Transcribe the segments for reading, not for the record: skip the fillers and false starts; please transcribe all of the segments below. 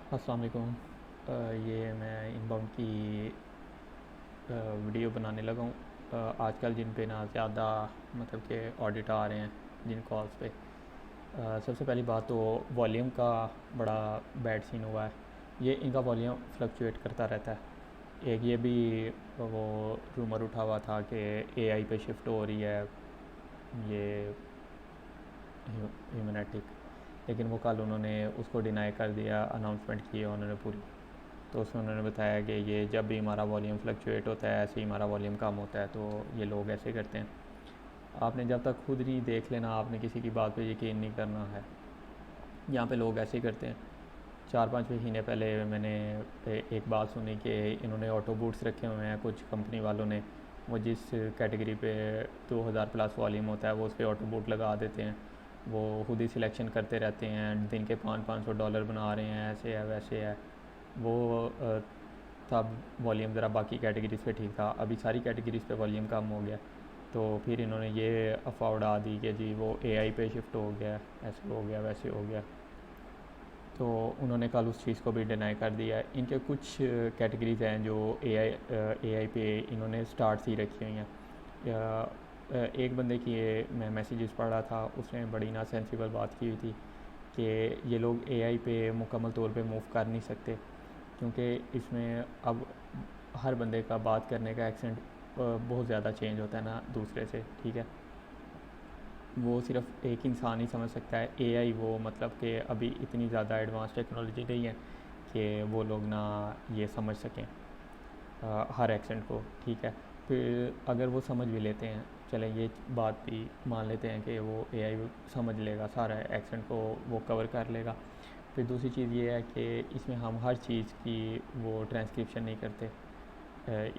अस्सलाम वालेकुम। ये मैं इनबाउंड की वीडियो बनाने लगा हूँ। आजकल जिन पे ना ज़्यादा मतलब के ऑडिट आ रहे हैं जिन कॉल्स पे, सबसे पहली बात तो वॉल्यूम का बड़ा बैड सीन हुआ है। ये इनका वॉल्यूम फ्लक्चुएट करता रहता है। एक ये भी वो रूमर उठा हुआ था कि एआई पे शिफ्ट हो रही है ये ह्यूमैनेटिक, लेकिन वो कल उन्होंने उसको डिनाई कर दिया। अनाउंसमेंट की है उन्होंने पूरी। तो उसमें उन्होंने बताया कि ये जब भी हमारा वॉल्यूम फ्लक्चुएट होता है, ऐसे ही हमारा वॉल्यूम कम होता है, तो ये लोग ऐसे करते हैं। आपने जब तक खुद नहीं देख लेना, आपने किसी की बात पे यकीन नहीं करना है। यहाँ पे लोग ऐसे ही करते हैं। 4-5 महीने पहले मैंने एक बात सुनी कि इन्होंने ऑटो बूट्स रखे हुए हैं कुछ कंपनी वालों ने। वो जिस कैटेगरी पे 2000 प्लस वॉल्यूम होता है वो उस पर ऑटो बूट लगा देते हैं। वो खुद ही सिलेक्शन करते रहते हैं, दिन के $500-500 बना रहे हैं, ऐसे है वैसे है। वो तब वॉल्यूम ज़रा बाकी कैटेगरीज़ पे ठीक था, अभी सारी कैटेगरीज़ पे वॉल्यूम कम हो गया। तो फिर इन्होंने ये अफवाह उड़ा दी कि जी वो एआई पे शिफ्ट हो गया, ऐसे हो गया वैसे हो गया। तो उन्होंने कल उस चीज़ को भी डिनाई कर दिया है। इनके कुछ कैटेगरीज़ हैं जो एआई पे इन्होंने स्टार्ट ही रखी हुई हैं। एक बंदे की ये मैं मैसेजेस पढ़ रहा था, उसने बड़ी ना सेंसिबल बात की हुई थी कि ये लोग एआई पे मुकम्मल तौर पे मूव कर नहीं सकते, क्योंकि इसमें अब हर बंदे का बात करने का एक्सेंट बहुत ज़्यादा चेंज होता है ना दूसरे से, ठीक है। वो सिर्फ एक इंसान ही समझ सकता है। एआई वो मतलब कि अभी इतनी ज़्यादा एडवांस टेक्नोलॉजी नहीं है कि वो लोग ना ये समझ सकें हर एक्सेंट को, ठीक है। फिर अगर वो समझ भी लेते हैं, चलें ये बात भी मान लेते हैं कि वो एआई समझ लेगा, सारा एक्सेंट को वो कवर कर लेगा। फिर दूसरी चीज़ ये है कि इसमें हम हर चीज़ की वो ट्रांसक्रिप्शन नहीं करते।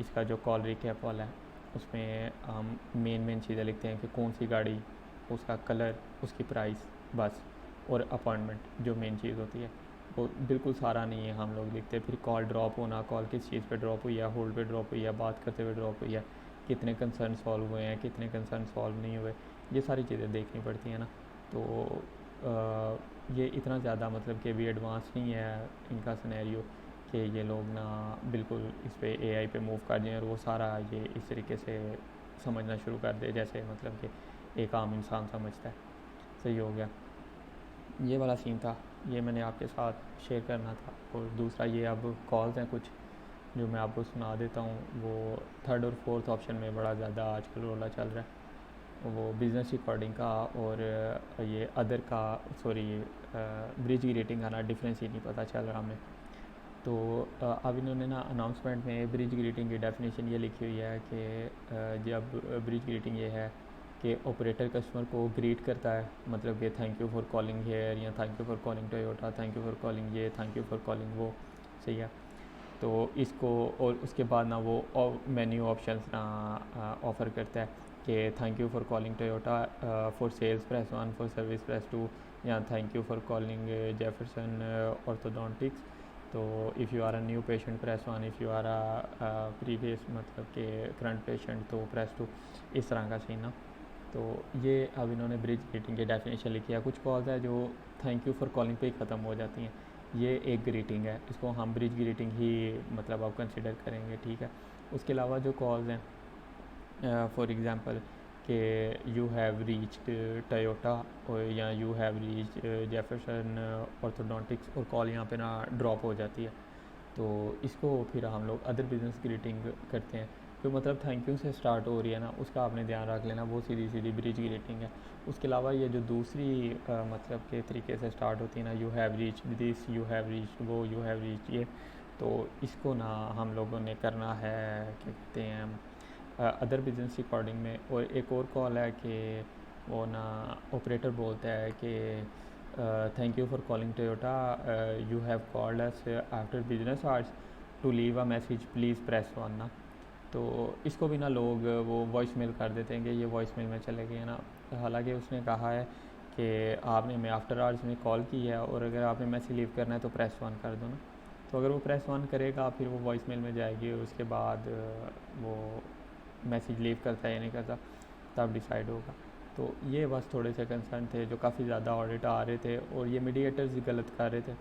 इसका जो कॉल रिकैप वाला है उसमें हम मेन चीज़ें लिखते हैं कि कौन सी गाड़ी, उसका कलर, उसकी प्राइस, बस। और अपॉइंटमेंट जो मेन चीज़ होती है वो बिल्कुल सारा नहीं है हम लोग लिखते। फिर कॉल ड्रॉप होना, कॉल किस चीज़ पे ड्रॉप हुई है, होल्ड पे ड्रॉप हुई है, बात करते हुए ड्रॉप हुई है, कितने कंसर्न सॉल्व हुए हैं, कितने कंसर्न सॉल्व नहीं हुए, ये सारी चीज़ें देखनी पड़ती हैं ना। तो ये इतना ज़्यादा मतलब कि भी एडवांस नहीं है इनका सिनेरियो कि ये लोग ना बिल्कुल इस पे एआई पे मूव कर जाएं और वो सारा ये इस तरीके से समझना शुरू कर दे जैसे मतलब कि एक आम इंसान समझता है। सही हो गया, ये वाला सीन था, ये मैंने आपके साथ शेयर करना था। और दूसरा ये अब कॉल्स हैं कुछ जो मैं आपको सुना देता हूँ। वो थर्ड और फोर्थ ऑप्शन में बड़ा ज़्यादा आजकल रोला चल रहा है, वो बिज़नेस रिकॉर्डिंग का और ये अदर का, सॉरी ब्रिज की रेटिंग का ना डिफरेंस ही नहीं पता चल रहा हमें। तो अब इन्होंने ना अनाउंसमेंट में ब्रिज ग्रीटिंग की डेफिनेशन ये लिखी हुई है कि जब ब्रिज ग्रीटिंग ये है कि ऑपरेटर कस्टमर को ग्रीट करता है, मतलब कि thank you for calling here, या thank you for calling Toyota, thank you for calling ये, थैंक यू फॉर कॉलिंग वो। सही है। तो इसको और उसके बाद ना वो मेन्यू ऑप्शंस ना ऑफ़र करता है कि thank you for calling Toyota, for sales press 1, for service press 2, या thank you for calling Jefferson Orthodontics. तो if you are a new patient press 1, if you are a previous मतलब कि current patient तो press 2। इस तरह का scene ना। तो ये अब इन्होंने ब्रिज ग्रीटिंग की डेफिनेशन लिखी है। कुछ कॉल्स है जो थैंक यू फॉर कॉलिंग पे ही ख़त्म हो जाती हैं। ये एक ग्रीटिंग है, इसको हम ब्रिज ग्रीटिंग ही मतलब अब कंसिडर करेंगे, ठीक है। उसके अलावा जो कॉल्स हैं, फॉर एग्ज़ाम्पल कि यू हैव रीच्ड टोयोटा, और या you have reached Jefferson orthodontics, और कॉल यहाँ पे ना ड्रॉप हो जाती है। तो इसको फिर हम लोग अदर बिजनेस ग्रीटिंग करते हैं। जो मतलब थैंक यू से स्टार्ट हो रही है ना, उसका आपने ध्यान रख लेना, वो सीधी सीधी ब्रिज की रेटिंग है। उसके अलावा ये जो दूसरी मतलब के तरीके से स्टार्ट होती है ना, you have reach this, you have reach वो, यू हैव रीच ये, तो इसको ना हम लोगों ने करना है, क्या कहते हैं, अदर बिजनेस रिकॉर्डिंग में। और एक और कॉल है कि वो ना ऑपरेटर बोलता है कि thank you for calling Toyota, you have called us after business hours, to leave a message please press 1 ना। तो इसको भी ना लोग वो वॉइस मेल कर देते हैं कि ये वॉइस मेल में चले गए ना। हालांकि उसने कहा है कि आपने हमें आफ्टर आवर्स में कॉल की है, और अगर आपने मैसेज लीव करना है तो प्रेस 1 कर दो ना। तो अगर वो प्रेस 1 करेगा फिर वो वॉइस मेल में जाएगी, और उसके बाद वो मैसेज लीव करता है या नहीं करता तब डिसाइड होगा। तो ये बस थोड़े से कंसर्न थे, जो काफ़ी ज़्यादा ऑडिट आ रहे थे और ये मीडिएटर्स गलत कर रहे थे।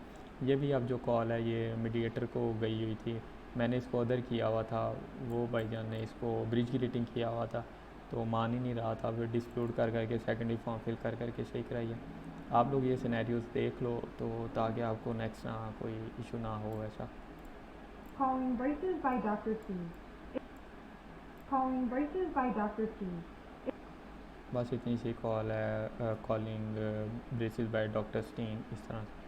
ये भी अब जो कॉल है ये मीडिएटर को गई हुई थी, मैंने इसको अदर किया हुआ था, वो भाईजान ने इसको ब्रिज की रेटिंग किया हुआ था, तो मान ही नहीं रहा था, फिर डिस्प्यूट कर करके सेकेंडरी फॉर्म फिल कर करके सही कराई है। आप लोग ये सिनेरियोज देख लो तो ताकि आपको नेक्स्ट ना कोई इशू ना हो ऐसा। Calling braces by Dr. C. Calling braces by Dr. C. बस इतनी सी कॉल है, calling braces by doctor Stein इस तरह से।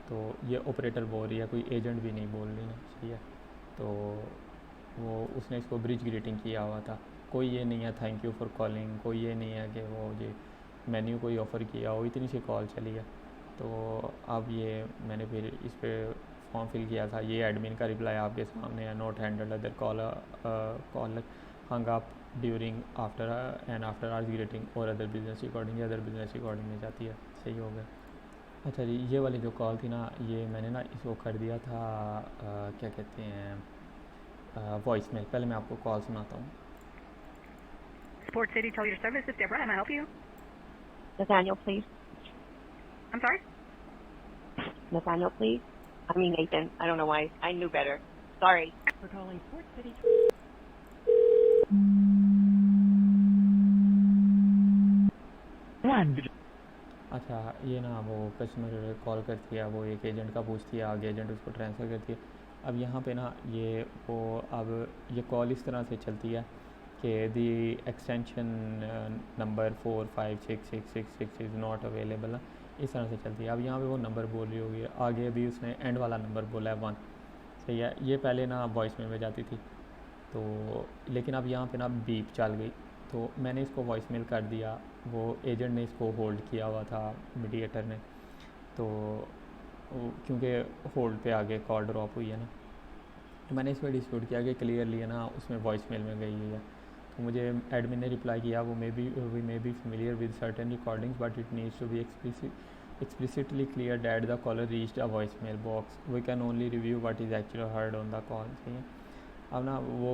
तो ये ऑपरेटर बोल रही है, कोई एजेंट भी नहीं बोल रही ना, सही है। तो वो उसने इसको ब्रिज ग्रीटिंग किया हुआ था, कोई ये नहीं है थैंक यू फॉर कॉलिंग, कोई ये नहीं है कि वो जी मेन्यू कोई ऑफ़र किया हो, इतनी सी कॉल चली है। तो अब ये मैंने फिर इस पर फॉर्म फिल किया था, ये एडमिन का रिप्लाई आपके सामने है, note handle other call hung up during after and after hours greeting और अदर बिजनेस रिकॉर्डिंग या अदर बिजनेस रिकॉर्डिंग में जाती है। सही हो गया। अच्छा जी, ये वाली जो कॉल थी ना, ये मैंने ना इसको कर दिया था क्या कहते हैं वॉइस मेल। पहले मैं आपको कॉल सुनाता हूँ। Port City Cellular Service, this is Deborah. Can I help you? Nathaniel, please. I'm sorry? Nathaniel, please. I mean Nathan. I don't know why. I knew better. Sorry. For calling Port City. अच्छा, ये ना वो customer call करती है, वो एक agent का पूछती है, आगे एजेंट उसको ट्रांसफ़र करती है। अब यहाँ पे ना ये वो अब ये कॉल इस तरह से चलती है कि the extension number 456666 is not available, इस तरह से चलती है। अब यहाँ पे वो नंबर बोल रही होगी, आगे अभी उसने एंड वाला नंबर बोला है 1, सही है। ये पहले ना वॉइस मेल में जाती थी, तो लेकिन अब यहाँ पे ना बीप चल गई, तो मैंने इसको वॉइस मेल कर दिया, वो एजेंट ने इसको होल्ड किया हुआ था मीडिएटर ने, तो क्योंकि होल्ड पे आगे कॉल ड्रॉप हुई है ना, तो मैंने इस पर डिस्प्यूट किया कि क्लियरली है ना उसमें वॉइस मेल में गई हुई है। तो मुझे एडमिन ने रिप्लाई किया, वो we may be familiar with certain recordings but it needs to be explicitly clear that the caller reached a voicemail box. We can only review what is actually heard on the call. सही है। अब ना वो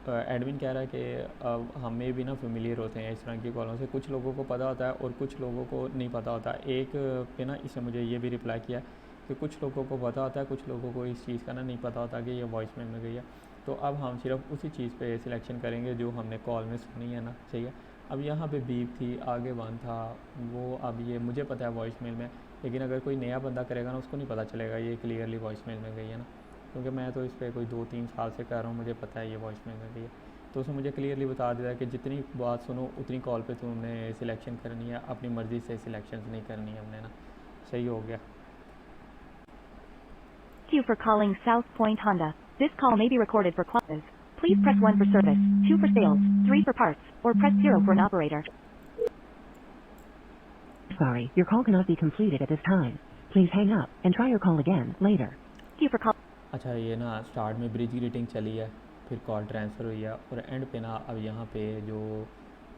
admin कह रहा है कि हमें भी ना फेमिलियर होते हैं इस तरह की कॉलों से, कुछ लोगों को पता होता है और कुछ लोगों को नहीं पता होता। एक पे ना इसने मुझे ये भी रिप्लाई किया कि कुछ लोगों को पता होता है, कुछ लोगों को इस चीज़ का ना नहीं पता होता कि ये वॉइस मेल में गई है। तो अब हम सिर्फ उसी चीज़ पे सिलेक्शन करेंगे जो हमने कॉल में सुनी है ना, सही है। अब यहाँ पे बीप थी, आगे वन था, वो अब ये मुझे पता है वॉइस मेल में, लेकिन अगर कोई नया बंदा करेगा ना उसको नहीं पता चलेगा ये क्लियरली वॉइस मेल में गई है ना, क्योंकि मैं तो इस पर कोई 2-3 साल से कर रहा हूँ, मुझे पता है ये वॉइस मेल में गई है। तो उसने मुझे क्लियरली बता दिया कि जितनी बात सुनो उतनी कॉल पे तुमने सिलेक्शन करनी है, अपनी मर्ज़ी से सिलेक्शन नहीं करनी है हमने ना। सही हो गया। Thank you for calling South Point Honda. This call may be recorded for qualities. Please press 1 for service, 2 for sales, 3 for parts, or press 0 for an operator. Sorry, your call cannot be completed at this time. Please hang up and try your call again later. Thank you for calling. अच्छा, ये ना start में bridge greeting चली है, फिर call transfer हुई है, और एंड पे ना अब यहाँ पे जो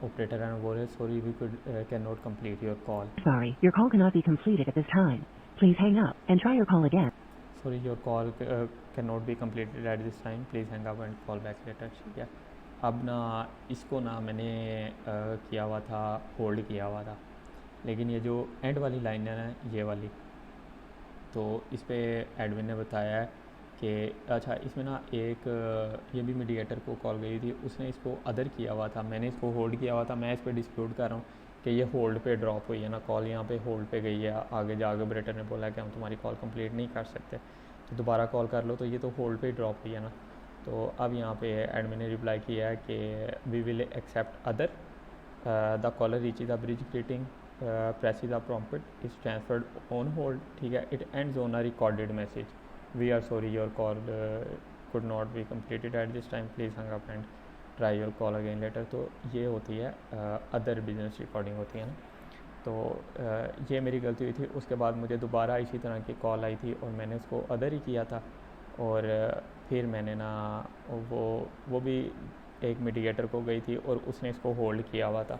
ऑपरेटर है वो sorry we can not complete your call. Sorry, your call cannot be completed at this time. Please hang up and try your call again. Sorry your call can not be completed at this time, please hang up and call back later. ठीक है। अब ना इसको ना मैंने किया हुआ था, होल्ड किया हुआ था, लेकिन ये जो एंड वाली लाइन है ना ये वाली, तो इस पर एडमिन ने बताया है कि अच्छा इसमें ना एक ये भी मीडिएटर को कॉल गई थी, उसने इसको अदर किया हुआ था, मैंने इसको होल्ड किया हुआ था। मैं इस पर डिस्प्यूट कर रहा हूँ कि ये होल्ड पे ड्रॉप हुई है ना कॉल, यहाँ पे होल्ड पे गई है, आगे जाकर ऑपरेटर ने बोला कि हम तुम्हारी कॉल कंप्लीट नहीं कर सकते, तो दोबारा कॉल कर लो, तो ये तो होल्ड पे ड्रॉप हुई है ना। तो अब यहाँ पे एडमिन ने रिप्लाई किया है कि we will accept other the caller reach the bridge greeting presses a prompt is transferred on hold, ठीक है, it ends on a recorded message, we are sorry your call could not be completed at this time, please hang up and try your call again later। तो ये होती है other business recording होती है ना। तो ये मेरी गलती हुई थी। उसके बाद मुझे दोबारा इसी तरह की कॉल आई थी और मैंने उसको अदर ही किया था, और फिर मैंने ना वो भी एक मीडिएटर को गई थी और उसने इसको होल्ड किया हुआ था।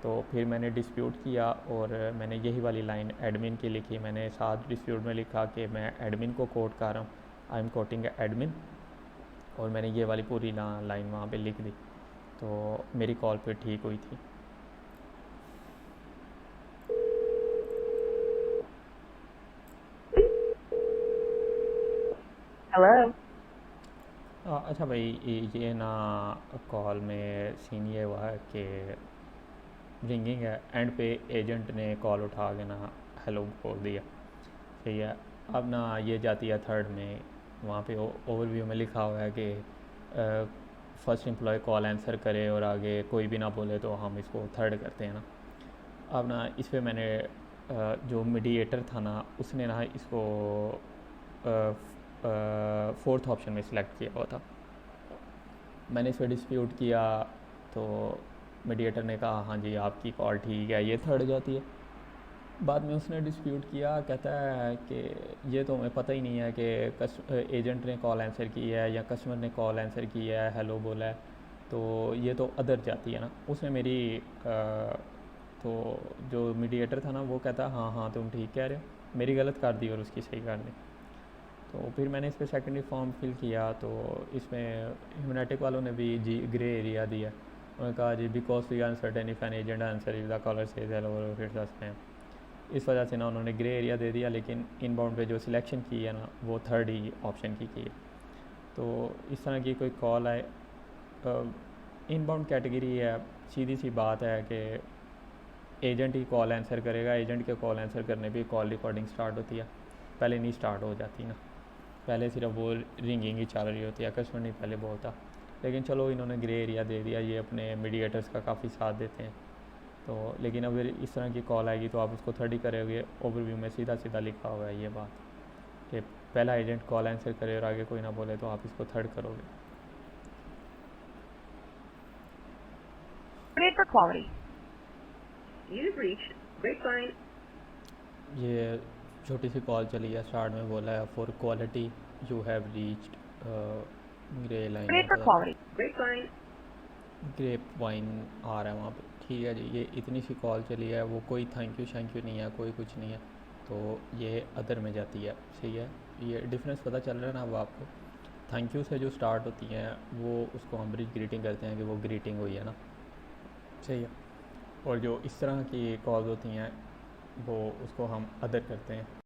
तो फिर मैंने डिस्प्यूट किया और मैंने यही वाली लाइन एडमिन की लिखी, मैंने साथ डिस्प्यूट में लिखा कि मैं एडमिन को कोट कर रहा हूँ, आई एम कोटिंग एडमिन, और मैंने ये वाली पूरी लाइन वहाँ पे लिख दी, तो मेरी कॉल फिर ठीक हुई थी। Hello? अच्छा भाई, ये ना कॉल में सीन ये हुआ है कि रिंगिंग है, एंड पे एजेंट ने कॉल उठा के ना हेलो बोल दिया। सही है। अब ना ये जाती है थर्ड में, वहाँ पे ओवरव्यू में लिखा हुआ है कि फर्स्ट एम्प्लॉय कॉल आंसर करे और आगे कोई भी ना बोले तो हम इसको थर्ड करते हैं ना। अब ना इस पर मैंने जो मीडिएटर था ना उसने ना इसको फोर्थ ऑप्शन में सिलेक्ट किया हुआ था। मैंने इस पर डिस्प्यूट किया तो मीडिएटर ने कहा हाँ जी आपकी कॉल ठीक है, ये थर्ड जाती है। बाद में उसने डिस्प्यूट किया, कहता है कि ये तो हमें पता ही नहीं है कि एजेंट ने कॉल आंसर की है या कस्टमर ने कॉल आंसर की है, हेलो बोला है, तो ये तो अदर जाती है ना। उसने मेरी तो जो मीडिएटर था ना वो कहता हाँ हाँ तुम ठीक कह रहे हो, मेरी गलत कर दी और उसकी सही कर दी। तो फिर मैंने इस पर सेकेंडरी फॉर्म फिल किया, तो इसमें ह्यूमैनिटिक वालों ने भी जी ग्रे एरिया दिया। उन्होंने कहा जी because we uncertain if an agent answer if the caller says hello फिर स्पैम। इस वजह से ना उन्होंने ग्रे एरिया दे दिया, लेकिन इनबाउंड पे जो सिलेक्शन की है ना वो थर्ड ही ऑप्शन की है। तो इस तरह की कोई कॉल आए, इनबाउंड कैटेगरी है, सीधी सी बात है कि एजेंट ही कॉल आंसर करेगा। एजेंट के कॉल आंसर करने पे कॉल रिकॉर्डिंग स्टार्ट होती है, पहले नहीं स्टार्ट हो जाती ना, पहले सिर्फ वो रिंगिंग ही चल रही होती है, कस्टमर नहीं पहले बोलता। लेकिन चलो इन्होंने ग्रे एरिया दे दिया, ये अपने मीडिएटर्स का काफ़ी साथ देते हैं। तो लेकिन अगर इस तरह की कॉल आएगी तो आप उसको थर्ड ही करोगे। ओवरव्यू में सीधा सीधा लिखा हुआ है ये बात कि पहला एजेंट कॉल आंसर करे और आगे कोई ना बोले तो आप इसको थर्ड करोगे। Terminate for quality. You've reached Grapevine. ये छोटी सी कॉल चली है, स्टार्ट में बोला है for quality you have reached grey Terminate line, for quality. Grapevine. Grapevine आ रहा है वहाँ पे। ठीक है जी, ये इतनी सी कॉल चली है, वो कोई थैंक यू नहीं है, कोई कुछ नहीं है, तो ये अदर में जाती है। सही है, ये डिफरेंस पता चल रहा है ना अब आपको। थैंक यू से जो स्टार्ट होती हैं वो उसको हम ब्रिज ग्रीटिंग करते हैं कि वो ग्रीटिंग हुई है ना। सही है। और जो इस तरह की कॉल्स होती हैं वो उसको हम अदर करते हैं।